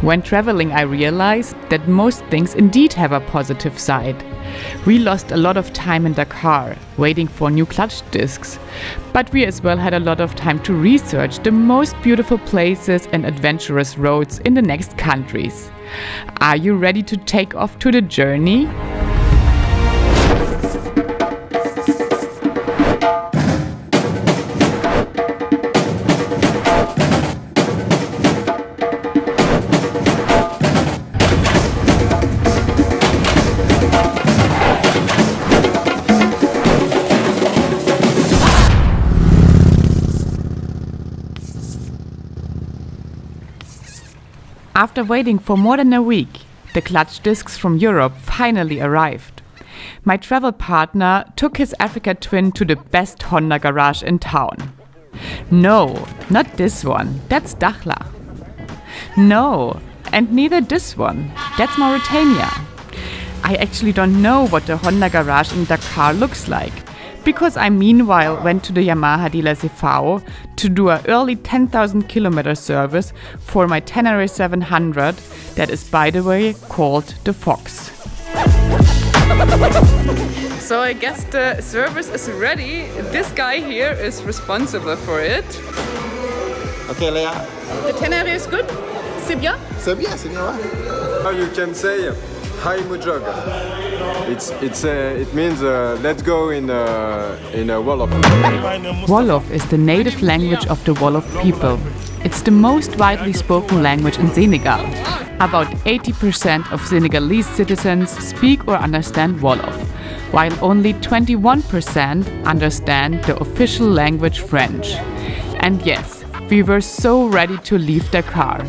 When traveling, I realized that most things indeed have a positive side. We lost a lot of time in Dakar, waiting for new clutch discs, but we as well had a lot of time to research the most beautiful places and adventurous roads in the next countries. Are you ready to take off to the journey? After waiting for more than a week, the clutch discs from Europe finally arrived. My travel partner took his Africa twin to the best Honda garage in town. No, not this one, that's Dakhla. No, and neither this one, that's Mauritania. I actually don't know what the Honda garage in Dakar looks like, because I meanwhile went to the Yamaha dealer CFAO to do an early 10,000 kilometer service for my Tenere 700 that is, by the way, called the Fox. So I guess the service is ready. This guy here is responsible for it. Okay, Leah. The Tenere is good? C'est bien? C'est bien, c'est bien, ouais. How you can say Hi Mujog. It means let's go in Wolof. Wolof is the native language of the Wolof people. It's the most widely spoken language in Senegal. About 80% of Senegalese citizens speak or understand Wolof, while only 21% understand the official language French. And yes, we were so ready to leave Dakar.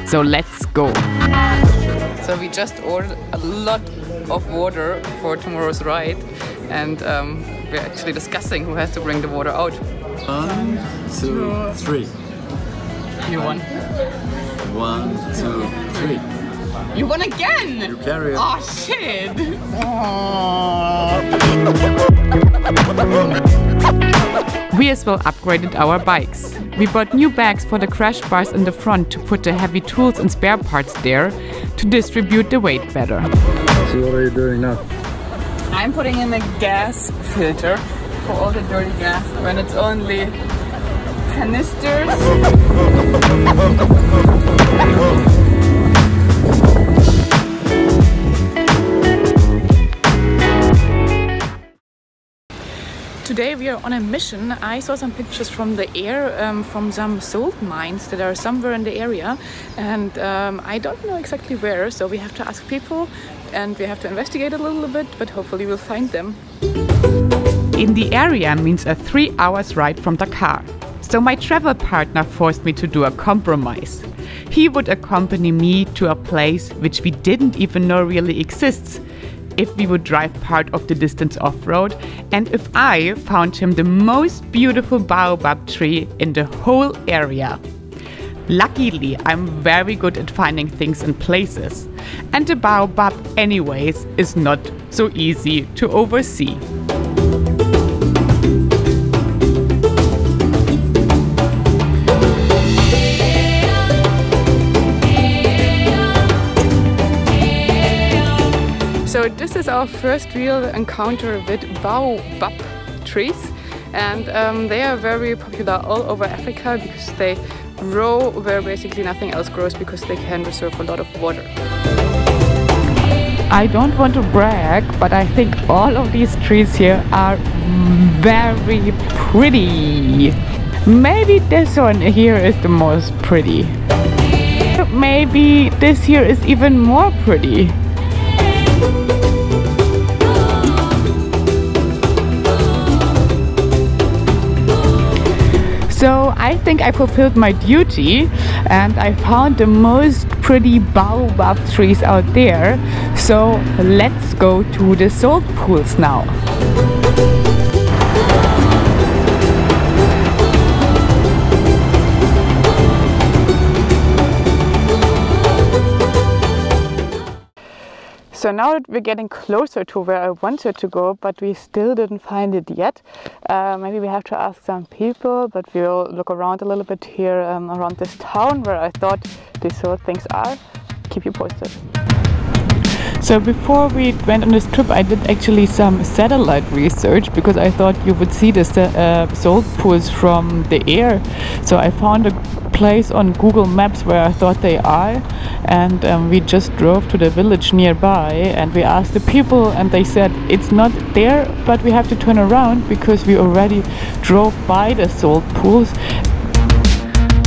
So let's go. So we just ordered a lot of water for tomorrow's ride, and we're actually discussing who has to bring the water out. 1, 2, 3. You won. 1, 2, 3. You won again! You carry it. Oh shit! We as well upgraded our bikes. We bought new bags for the crash bars in the front to put the heavy tools and spare parts there to distribute the weight better. So what are you doing now? I'm putting in a gas filter for all the dirty gas when it's only canisters. Today we are on a mission. I saw some pictures from the air from some salt mines that are somewhere in the area, and I don't know exactly where, so we have to ask people and we have to investigate a little bit, but hopefully we'll find them. In the area means a 3 hours ride from Dakar. So my travel partner forced me to do a compromise. He would accompany me to a place which we didn't even know really exists, if we would drive part of the distance off-road, and if I found him the most beautiful baobab tree in the whole area. Luckily, I'm very good at finding things and places, and the baobab anyways is not so easy to oversee. So this is our first real encounter with Baobab trees, and they are very popular all over Africa because they grow where basically nothing else grows because they can reserve a lot of water. I don't want to brag, but I think all of these trees here are very pretty. Maybe this one here is the most pretty. Maybe this here is even more pretty. So I think I fulfilled my duty and I found the most pretty baobab trees out there. So let's go to the salt pools now. So now that we're getting closer to where I wanted to go, but we still didn't find it yet. Maybe we have to ask some people, but we'll look around a little bit here around this town where I thought these sort of things are. keep you posted. So before we went on this trip, I did actually some satellite research because I thought you would see the salt pools from the air. So I found a place on Google Maps where I thought they are, and we just drove to the village nearby and we asked the people and they said it's not there, but we have to turn around because we already drove by the salt pools.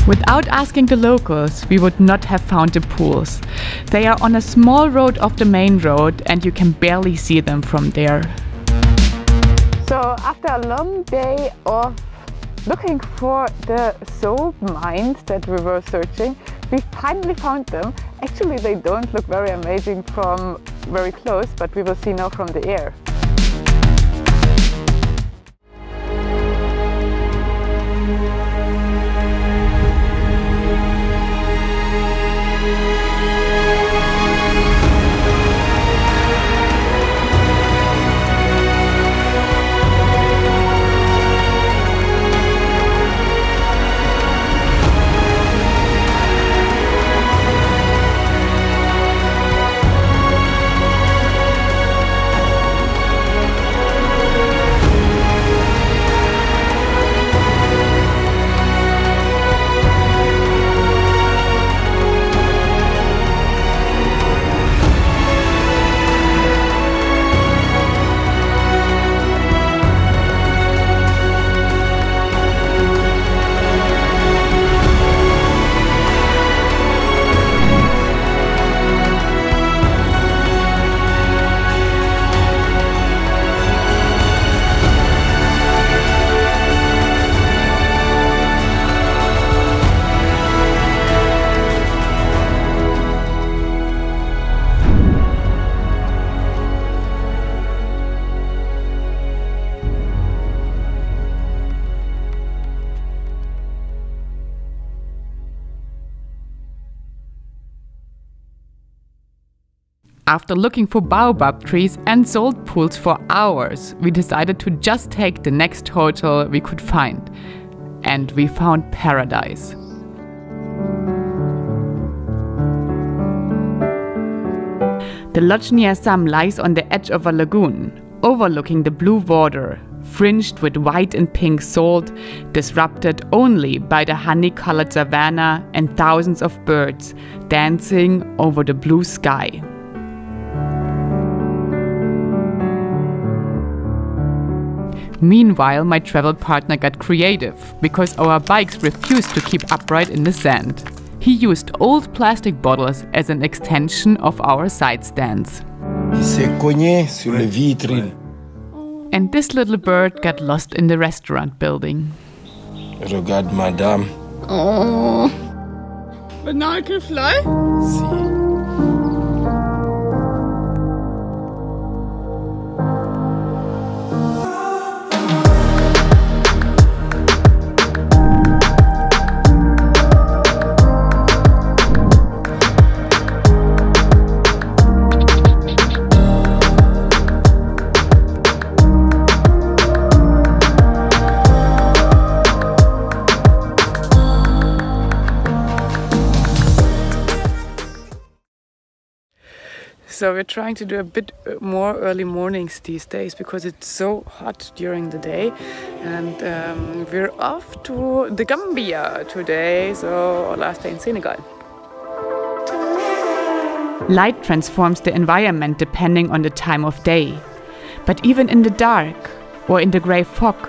Without asking the locals, we would not have found the pools. They are on a small road off the main road and you can barely see them from there. So after a long day of looking for the salt mines that we were searching, we finally found them. Actually, they don't look very amazing from very close, but we will see now from the air. After looking for baobab trees and salt pools for hours, we decided to just take the next hotel we could find. And we found paradise. The lodge near Sam lies on the edge of a lagoon, overlooking the blue water, fringed with white and pink salt, disrupted only by the honey-colored savanna and thousands of birds dancing over the blue sky. Meanwhile, my travel partner got creative because our bikes refused to keep upright in the sand. He used old plastic bottles as an extension of our side stands. Il s'est cogné sur les vitrines. And this little bird got lost in the restaurant building. Regarde, madame. Oh, but now I can fly? Si. So we're trying to do a bit more early mornings these days because it's so hot during the day, and we're off to the Gambia today, so our last day in Senegal. Light transforms the environment depending on the time of day. But even in the dark or in the grey fog,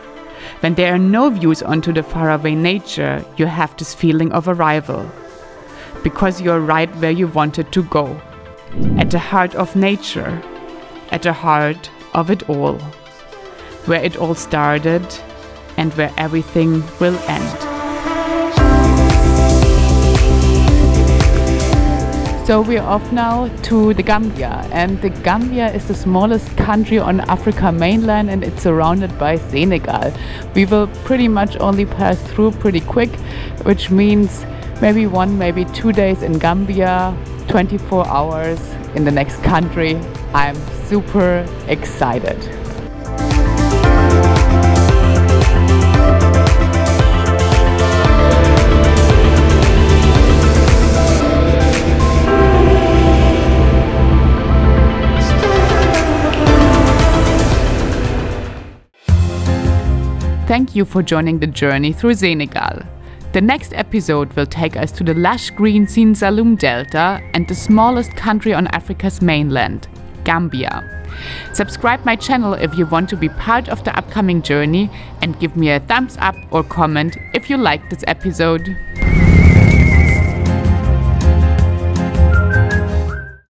when there are no views onto the faraway nature, you have this feeling of arrival. Because you're right where you wanted to go. At the heart of nature, at the heart of it all, where it all started and where everything will end. So we're off now to the Gambia, and the Gambia is the smallest country on Africa mainland, and it's surrounded by Senegal. We will pretty much only pass through pretty quick, which means maybe 1, maybe 2 days in Gambia, 24 hours in the next country. I'm super excited. Thank you for joining the journey through Senegal. The next episode will take us to the lush green Sine Saloum Delta and the smallest country on Africa's mainland, Gambia. Subscribe my channel if you want to be part of the upcoming journey, and give me a thumbs up or comment if you liked this episode.